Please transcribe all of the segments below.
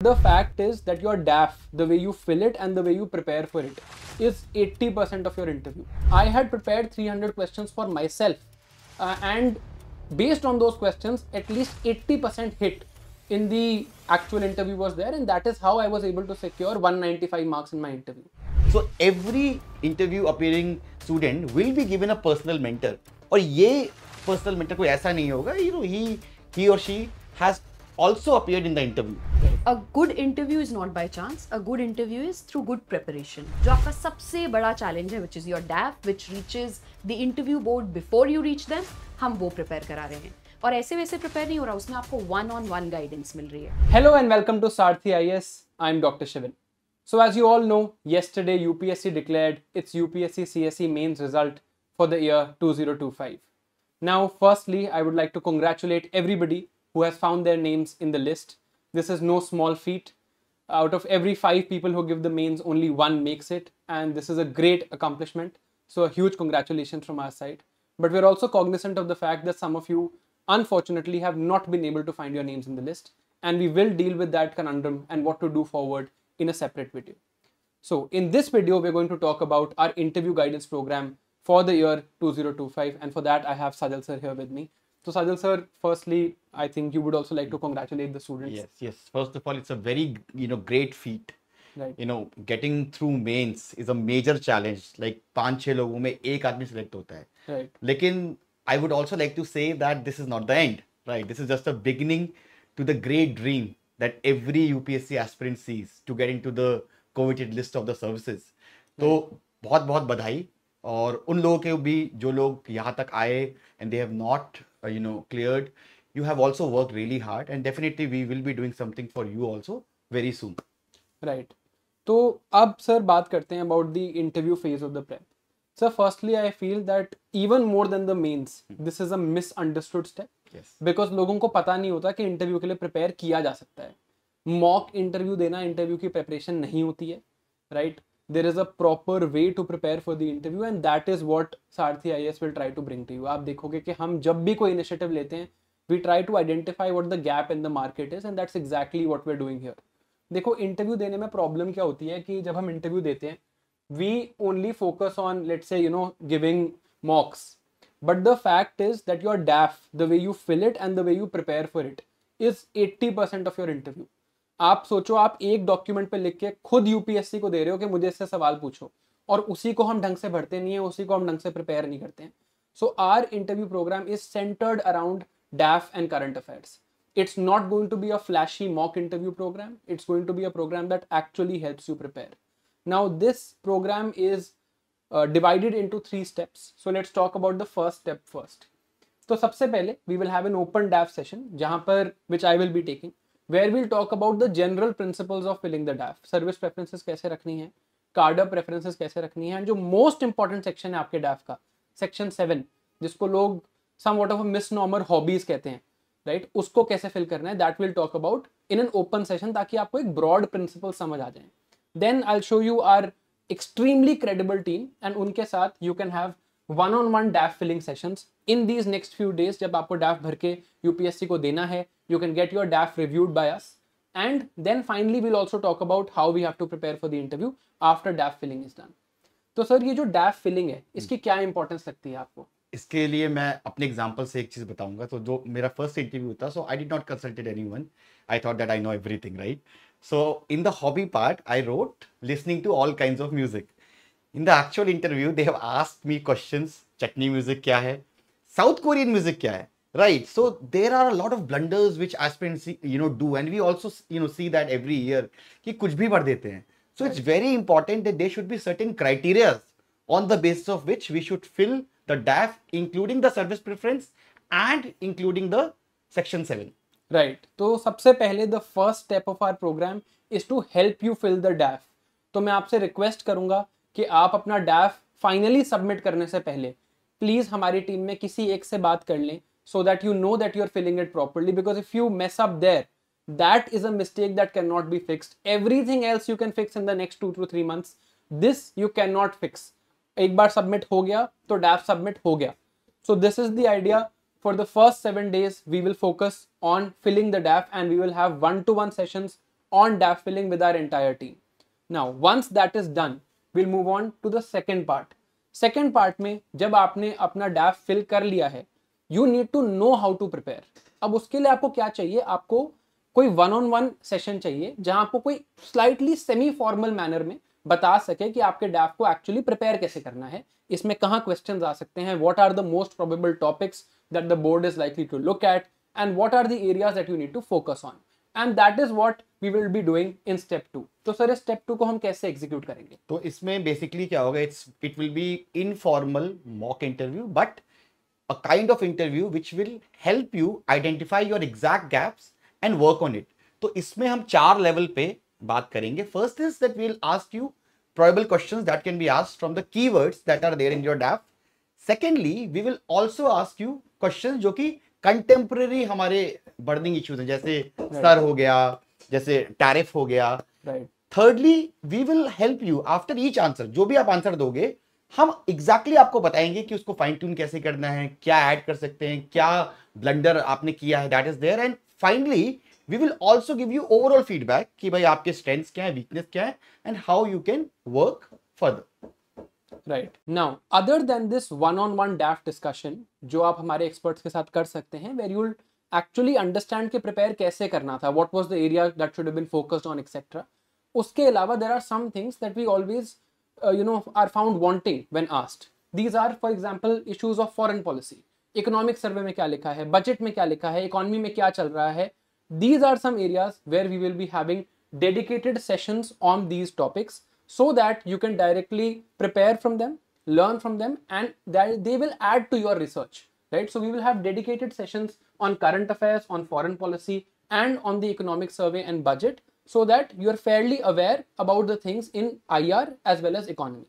The fact is that your DAF, the way you fill it and the way you prepare for it, is 80% of your interview. I had prepared 300 questions for myself, and based on those questions, at least 80% hit in the actual interview was there, and that is how I was able to secure 195 marks in my interview. So every interview appearing student will be given a personal mentor. और ये personal mentor कोई ऐसा नहीं होगा, he or she has also appeared in the interview. A good interview is not by chance. A good interview is through good preparation. जो आपका सबसे बड़ा challenge है, which is your DAF, which reaches the interview board before you reach them, हम वो prepare करा रहे हैं. और ऐसे वैसे prepare नहीं हो रहा, उसमें आपको one-on-one guidance मिल रही है. Hello and welcome to Sarthi IS. I'm Dr. Shivan. So as you all know, yesterday UPSC declared its UPSC CSE mains result for the year 2025. Now, firstly, I would like to congratulate everybody who has found their names in the list. This is no small feat. Out of every 5 people who give the mains, only 1 makes it, and this is a great accomplishment. So a huge congratulations from our side. But we're also cognizant of the fact that some of you, unfortunately, have not been able to find your names in the list, and we will deal with that conundrum and what to do forward in a separate video. So in this video, we're going to talk about our interview guidance program for the year 2025, and for that I have Sajal sir here with me. So Sajal sir, firstly, I think you would also like to congratulate the students. Yes. First of all, it's a very great feat. Right. Getting through mains is a major challenge. Like 5-6 लोगों में एक आदमी select होता है. Right. लेकिन I would also like to say that this is not the end. Right. This is just a beginning to the great dream that every UPSC aspirant sees to get into the coveted list of the services. तो बहुत बहुत बधाई. और उन लोगों के भी जो लोग यहाँ तक आए and they have not cleared, you have also worked really hard, and definitely we will be doing something for you also very soon. Right. तो अब सर बात करते हैं about the interview phase of the prep. So firstly, I feel that even more than the mains, this is a misunderstood step. Yes. Because लोगों को पता नहीं होता कि इंटरव्यू के लिए प्रिपेयर किया जा सकता है. मॉक इंटरव्यू देना इंटरव्यू की प्रिपरेशन नहीं होती है, right? There is a proper way to prepare for the interview, and that is what Sarthi IS will try to bring to you. आप देखोगे कि हम जब भी कोई initiative लेते हैं, we try to identify what the gap in the market is, and that's exactly what we're doing here. देखो इंटरव्यू देने में प्रॉब्लम क्या होती है कि जब हम इंटरव्यू देते हैं, we only focus on, let's say, giving mocks, but the fact is that your DAF, the way you fill it and the way you prepare for it, is 80% of your interview. आप सोचो, आप एक document पे लिख के खुद UPSC को दे रहे हो कि मुझे इससे सवाल पूछो, और उसी को हम ढंग से भरते नहीं है, उसी को हम ढंग से प्रिपेयर नहीं करते हैं. So our interview program is centered around DAF and current affairs. It's not going to be a flashy mock interview program. It's going to be a program that actually helps you prepare. Now, this program is divided into 3 steps. So let's talk about the first step first. तो सबसे पहले we will have an open DAF session जहाँ पर which I will be taking, where we'll talk about the general principles of filling the DAF. Service preferences कैसे रखनी है, cadre preferences कैसे रखनी है, and जो most important section है आपके DAF का, section 7, जिसको लोग somewhat of a misnomer hobbies कहते हैं, राइट? उसको कैसे फिल करना है, that will talk about in an open session, ताकि आपको एक ब्रॉड प्रिंसिपल समझ आ जाए. Then I will show you our extremely credible team, and उनके साथ you can have one-on-one DAF filling sessions in these next few days. जब आपको DAF भर के यूपीएससी को देना है, you can get your DAF reviewed by us, and then finally we'll also talk about how we have to prepare for the interview after DAF filling is done. तो sir, ये जो DAF filling है, इसकी क्या importance लगती है आपको? इसके लिए मैं अपने एग्जांपल से एक चीज बताऊंगा. तो जो मेरा फर्स्ट इंटरव्यू था, so I did not consulted anyone. I thought that I know everything, right? So in the hobby part I wrote listening to all kinds of music. In the actual interview they have asked me questions. Chutney music क्या है, south Korean music क्या है, right? So there are a lot of blunders which aspirants do, and we also see that every year कि कुछ भी भर देते हैं. So it's very important that there should be certain criteria on the basis of which we should fill the DAF, including the service preference and including the section 7. Right. तो सबसे पहले the first step of our program is to help you fill the DAF. तो मैं आपसे request करूंगा कि आप अपना DAF फाइनली सबमिट करने से पहले प्लीज हमारी टीम में किसी एक से बात कर लें, so that you know that you're filling it properly, because if you mess up there, that is a mistake that cannot be fixed. Everything else you can fix in the next 2 to 3 months. This you cannot fix. एक बार submit हो गया तो DAF submit हो गया. So this is the idea. For the first 7 days, we will focus on filling the DAF, and we will have 1-to-1 sessions on DAF filling with our entire team. Now, once that is done, we'll move on to the second part. Second part में जब आपने अपना DAF fill कर लिया है, you need to know how to prepare. अब उसके लिए आपको क्या चाहिए? आपको कोई one-on-one session चाहिए जहां आपको कोई slightly semi-formal manner में बता सके कि आपके DAF को actually prepare कैसे करना है, इसमें कहाँ questions आ सकते हैं, what are the most probable topics that the board is likely to look at, and what are the areas that you need to focus on. And that is what we will be doing in step 2. तो sir step 2 को हम कैसे execute करेंगे? तो इसमें basically क्या होगा? It will be informal mock interview, but a kind of interview which will help you identify your exact gaps and work on it. तो इसमें हम 4 level पे बात करेंगे. First is that we'll ask you probable questions that can be asked from the keywords that are there in your DAF. Secondly, we will also ask you questions जो कि contemporary हमारे burning issues हैं, जैसे स्तर हो गया, जैसे tariff हो गया. Thirdly, we will help you after each answer. जो भी आप आंसर दोगे, हम exactly आपको बताएंगे कि उसको फाइन ट्यून कैसे करना है, क्या ऐड कर सकते हैं, क्या ब्लंडर आपने किया है, that is there. And finally, we will also give you overall feedback कि भाई आपके strengths क्या है, weakness क्या है, and how you can work further. Right. Now, other than this one-on-one DAF discussion, जो आप हमारे experts के साथ कर सकते हैं, where you'll actually understand कि prepare कैसे करना था, what was the area that should have been focused on, etc. उसके अलावा there are some things that we always are found wanting when asked. These are, for example, issues of foreign policy. Economic survey में क्या लिखा है, budget में क्या लिखा है, economy में क्या चल रहा है. These are some areas where we will be having dedicated sessions on these topics so that you can directly prepare from them, learn from them, and that they will add to your research, right? So we will have dedicated sessions on current affairs, on foreign policy, and on the economic survey and budget, so that you are fairly aware about the things in IR as well as economy.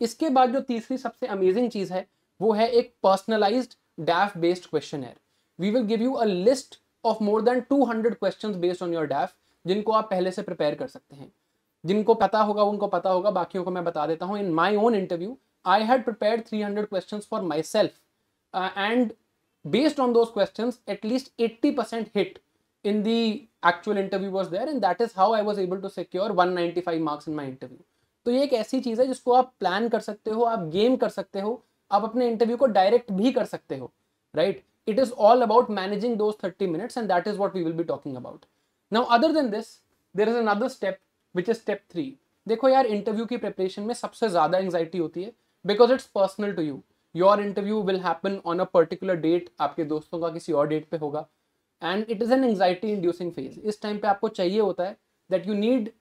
इसके बाद जो तीसरी सबसे amazing चीज है वो है एक personalized DAF based questionnaire. We will give you a list of more than 200 questions based on your DAF जिनको आप पहले से prepare कर सकते हैं. जिनको पता होगा उनको पता होगा, बाकियों को मैं बता देता हूँ. In my own interview, I had prepared 300 questions for myself, and based on those questions, at least 80% hit in the actual interview was there, and that is how I was able to secure 195 marks in my interview. तो ये एक ऐसी चीज़ है जिसको आप plan कर सकते हो, आप गेम कर सकते हो, आप अपने इंटरव्यू को डायरेक्ट भी कर सकते हो, right? It is all about managing those 30 minutes, and that is what we will be talking about. Now, other than this, there is another step, which is step 3. देखो यार, इंटरव्यू की preparation में सबसे ज़्यादा एंग्जाइटी होती है, because it's personal to you. Your interview will happen on a particular date, आपके दोस्तों का किसी और डेट पे होगा, and it is an anxiety inducing phase. इस टाइम पे आपको चाहिए होता है that you need,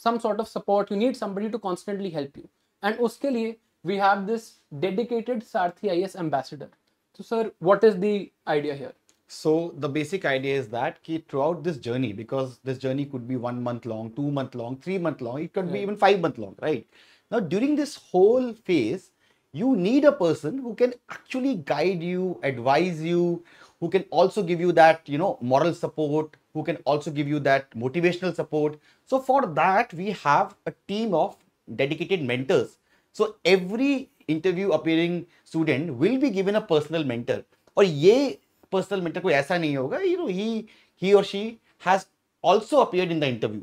some sort of support, you need somebody to constantly help you. And उसके लिए we have this dedicated Sarthi IAS ambassador. So sir, what is the idea here? So the basic idea is that throughout this journey, because this journey could be 1 month long, 2 month long, 3 month long, it could be even 5 month long, right? Now during this whole phase, you need a person who can actually guide you, advise you, who can also give you that, moral support, who can also give you that motivational support. So for that, we have a team of dedicated mentors. So every interview appearing student will be given a personal mentor. और ये personal mentor कोई ऐसा नहीं होगा, he or she has also appeared in the interview.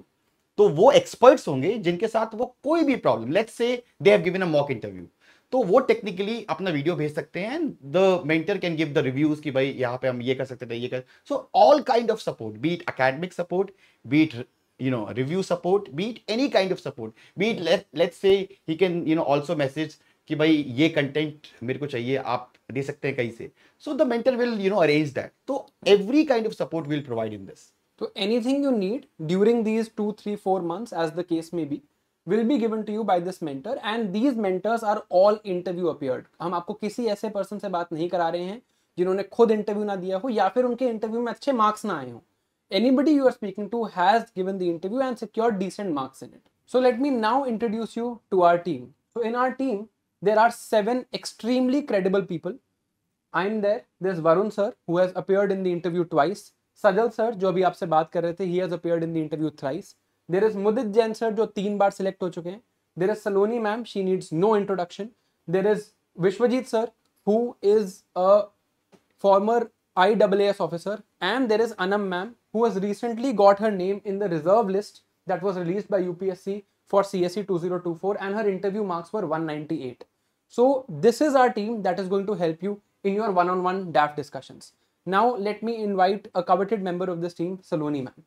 तो वो experts होंगे जिनके साथ वो कोई भी problem, let's say they have given a mock interview, तो वो टेक्निकली अपना वीडियो भेज सकते हैं, and the mentor can give the reviews कि भाई यहाँ पे हम ये कर सकते थे, ये कर. So all kind of support, B it academic support, B it review support, B it any kind of support, B it let's say he can also message कि भाई ये कंटेंट मेरे को चाहिए, आप दे सकते हैं कहीं से. So the mentor will arrange that. तो every kind of support will provide in this. So anything you need during these 2, 3, 4 months, as the case may be, will be given to you by this mentor, and these mentors are all interview appeared. हम आपको किसी ऐसे person से बात नहीं करा रहे हैं जिन्होंने खुद इंटरव्यू ना दिया हो या फिर उनके इंटरव्यू में अच्छे मार्क्स ना आए हो. Anybody you are speaking to has given the interview and secured decent marks in it. So let me now introduce you to our team. So in our team, there are 7 extremely credible people. I'm there. There's Varun sir, who has appeared in the interview twice. Sajal sir, जो अभी आपसे बात कर रहे थे, he has appeared in the interview thrice. There is Mudit Jain sir, जो 3 बार select हो चुके हैं. There is Saloni ma'am, she needs no introduction. There is Vishwajit sir, who is a former IAAS officer, and there is Anam ma'am, who has recently got her name in the reserve list that was released by UPSC for CSE 2024, and her interview marks were 198. So this is our team that is going to help you in your one-on-one DAF discussions. Now let me invite a coveted member of this team, Saloni ma'am.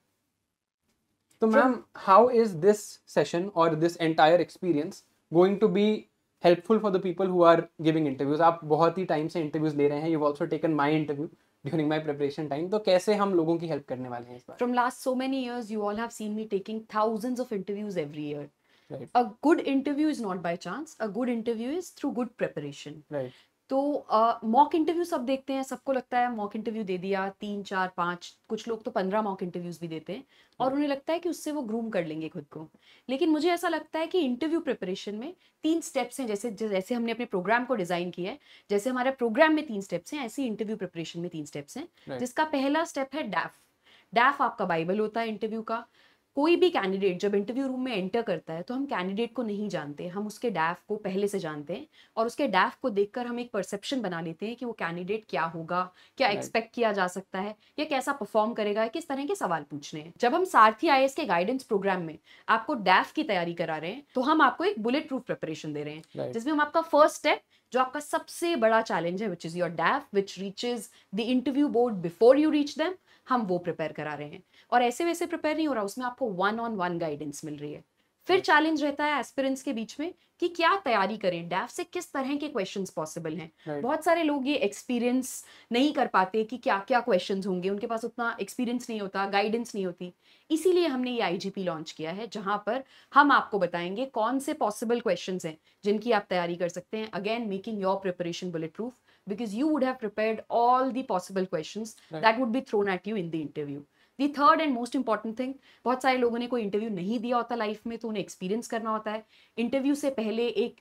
So ma'am, how is this session or this entire experience going to be helpful for the people who are giving interviews? आप बहुत ही time से interviews ले रहे हैं. You've also taken my interview during my preparation time. तो कैसे हम लोगों की हेल्प करने वाले हैं इस बार? From last so many years, you all have seen me taking thousands of interviews every year. Right. A good interview is not by chance. A good interview is through good preparation. Right. तो mock interview सब देखते हैं, सबको लगता है mock interview दे दिया 3, 4, 5, कुछ लोग तो 15 मॉक इंटरव्यूज भी देते हैं और उन्हें लगता है कि उससे वो ग्रूम कर लेंगे खुद को. लेकिन मुझे ऐसा लगता है कि इंटरव्यू प्रिपरेशन में 3 स्टेप्स हैं. जैसे हमने अपने प्रोग्राम को डिजाइन किया है, जैसे हमारे प्रोग्राम में 3 स्टेप्स हैं, ऐसे ही इंटरव्यू प्रिपरेशन में 3 स्टेप्स हैं. जिसका पहला स्टेप है डैफ. डैफ आपका बाइबल होता है इंटरव्यू का. कोई भी कैंडिडेट जब इंटरव्यू रूम में एंटर करता है तो हम कैंडिडेट को नहीं जानते, हम उसके डैफ को पहले से जानते हैं और उसके डैफ को देखकर हम एक परसेप्शन बना लेते हैं कि वो कैंडिडेट क्या होगा, क्या एक्सपेक्ट किया जा सकता है, या कैसा परफॉर्म करेगा, किस तरह के सवाल पूछने हैं. जब हम सारथी IAS के गाइडेंस प्रोग्राम में आपको डैफ की तैयारी करा रहे हैं तो हम आपको एक बुलेट प्रूफ प्रिपरेशन दे रहे हैं, जिसमें हम आपका फर्स्ट स्टेप जो आपका सबसे बड़ा चैलेंज है, which is your डैफ which reaches the interview board before you reach them, हम वो प्रिपेयर करा रहे हैं. और ऐसे वैसे प्रिपेयर नहीं हो रहा, उसमें आपको 1-on-1 गाइडेंस मिल रही है. फिर चैलेंज रहता है एस्पिरेंट्स के बीच में कि क्या तैयारी करें, डैफ से किस तरह के क्वेश्चंस पॉसिबल हैं. बहुत सारे लोग ये एक्सपीरियंस नहीं कर पाते कि क्या क्या क्वेश्चंस होंगे, उनके पास उतना एक्सपीरियंस नहीं होता, गाइडेंस नहीं होती. इसीलिए हमने ये IGP लॉन्च किया है, जहां पर हम आपको बताएंगे कौन से पॉसिबल क्वेश्चंस हैं जिनकी आप तैयारी कर सकते हैं. Again making your preparation bullet proof because you would have prepared all the possible questions that would be thrown at you in the interview. The third and most important thing, बहुत सारे लोगों ने कोई इंटरव्यू नहीं दिया होता life में, तो उन्हें एक्सपीरियंस करना होता है. इंटरव्यू से पहले एक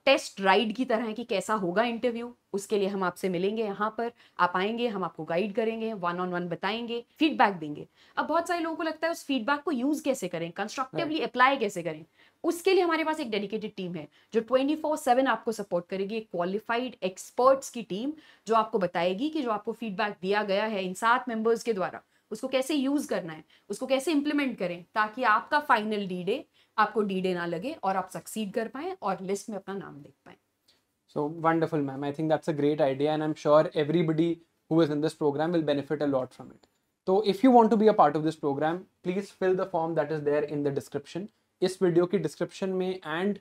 टेस्ट राइड की तरह है कि कैसा होगा इंटरव्यू. उसके लिए हम आपसे मिलेंगे यहाँ पर, आप आएंगे, हम आपको गाइड करेंगे, 1-on-1 बताएंगे, फीडबैक देंगे. अब बहुत सारे लोगों को लगता है उस फीडबैक को यूज कैसे करें, कंस्ट्रक्टिवली अप्लाई कैसे करें. उसके लिए हमारे पास एक डेडिकेटेड टीम है जो 24/7 आपको सपोर्ट करेगी. एक क्वालिफाइड एक्सपर्ट्स की टीम जो आपको बताएगी कि जो आपको फीडबैक दिया गया है इन 7 मेंबर्स के द्वारा, उसको कैसे यूज करना है, उसको कैसे इंप्लीमेंट करें, ताकि आपका फाइनल D-Day आपको D-Day ना लगे और आप सक्सीड कर पाएं और लिस्ट में अपना नाम देख पाएं. So wonderful, ma'am. I think that's a great idea, and I'm sure everybody who is in this program will benefit a lot from it. So if you want to be a part of this program, please fill the form that is there in the description. इस video की description में and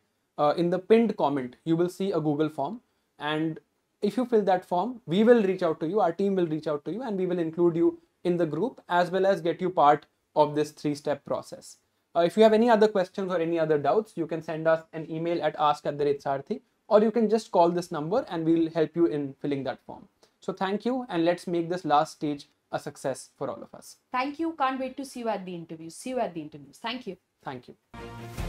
in the pinned comment you will see a Google form, and if you fill that form, we will reach out to you, our team will reach out to you, and we will include you in the group as well as get you part of this 3-step process. If you have any other questions or any other doubts, you can send us an email at ask@sarthi, or you can just call this number and we'll help you in filling that form. So thank you, and let's make this last stage a success for all of us. Thank you. Can't wait to see you at the interviews. See you at the interviews. Thank you. Thank you.